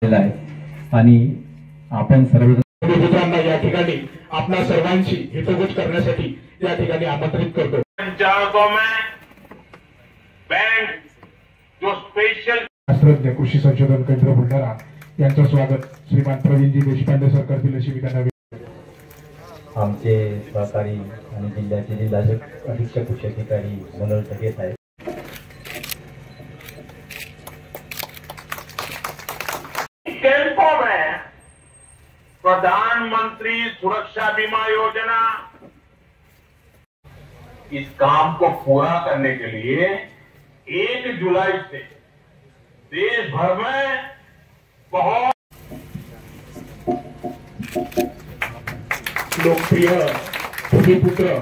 आणि आपण सर्व मित्रांना या ठिकाणी आपल्या सर्वांची हितगुज करण्यासाठी या ठिकाणी आमंत्रित करतो। पंचायतों में बैंक जो स्पेशल शास्त्रज्ञ कृषी संशोधन केंद्र बुलढाणा यांचं स्वागत श्रीमान प्रवीणजी देशपांडे सर करतील अशी मी त्यांना आमचे सहकारी आणि जिल्ह्याचे जिल्हा अधीक्षक कृषी अधिकारी मनोज सगळे साहेब कैंपों में प्रधानमंत्री सुरक्षा बीमा योजना इस काम को पूरा करने के लिए 1 जुलाई से देश भर में बहुत लोकप्रिय भूमिपुत्र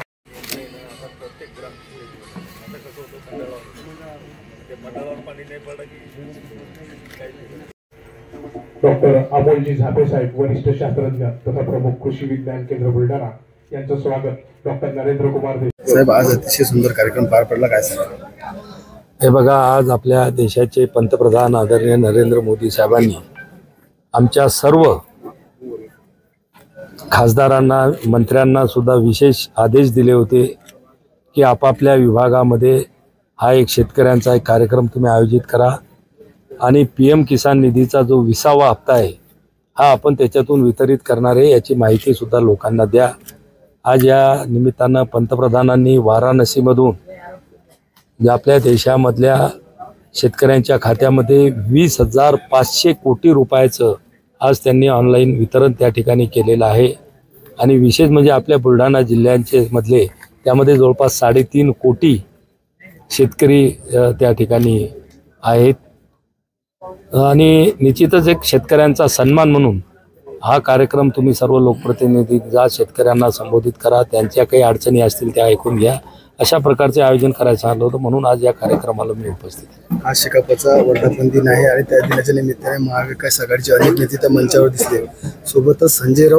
डॉक्टर अमोलजी झापे साहेब वरिष्ठ शास्त्रज्ञ तथा प्रमुख कृषी विज्ञान केंद्र बुलढाणा यांचं स्वागत डॉक्टर नरेंद्र कुमार साहेब। आज अतिशय सुंदर कार्यक्रम पार पडला, काय सांगा? हे बघा, आज आपल्या देशाचे पंतप्रधान आदरणीय नरेंद्र मोदी साहेबांनी आमच्या सर्व खासदारांना मंत्र्यांना सुद्धा विशेष आदेश दिले होते की आपापल्या विभागामध्ये हा एक शेतकऱ्यांचा एक कार्यक्रम तुम्ही आयोजित करा आणि PM किसान निधीचा जो 20वा हप्ता आहे हा आपण त्याच्यातून वितरित करणार आहे याची माहिती सुद्धा लोकांना द्या। आज या निमित्तानं पंतप्रधानांनी वाराणसीमधून जे आपल्या देशामधल्या शेतकऱ्यांच्या खात्यामध्ये 20,500 कोटी रुपयाचं आज त्यांनी ऑनलाईन वितरण त्या ठिकाणी केलेलं आहे। आणि विशेष म्हणजे आपल्या बुलढाणा जिल्ह्यांचे मधले त्यामध्ये जवळपास 3.5 कोटी शेतकरी त्या ठिकाणी आहेत आणि निश्चितच एक शेतकऱ्यांचा सन्मान म्हणून हा कार्यक्रम तुम्ही सर्व लोकप्रतिनिधी जा, शेतकऱ्यांना संबोधित करा, त्यांच्या काही अडचणी असतील त्या ऐकून घ्या, अशा प्रकारचे आयोजन करायचं आलं होतं। म्हणून आज या कार्यक्रमाला मी उपस्थित आहे। आज शेकापचा वर्धापन दिन आहे आणि त्या दिनाच्या निमित्ताने महाविकास आघाडीचे अनेक नेते त्या मंचावर दिसले, सोबतच संजय राऊत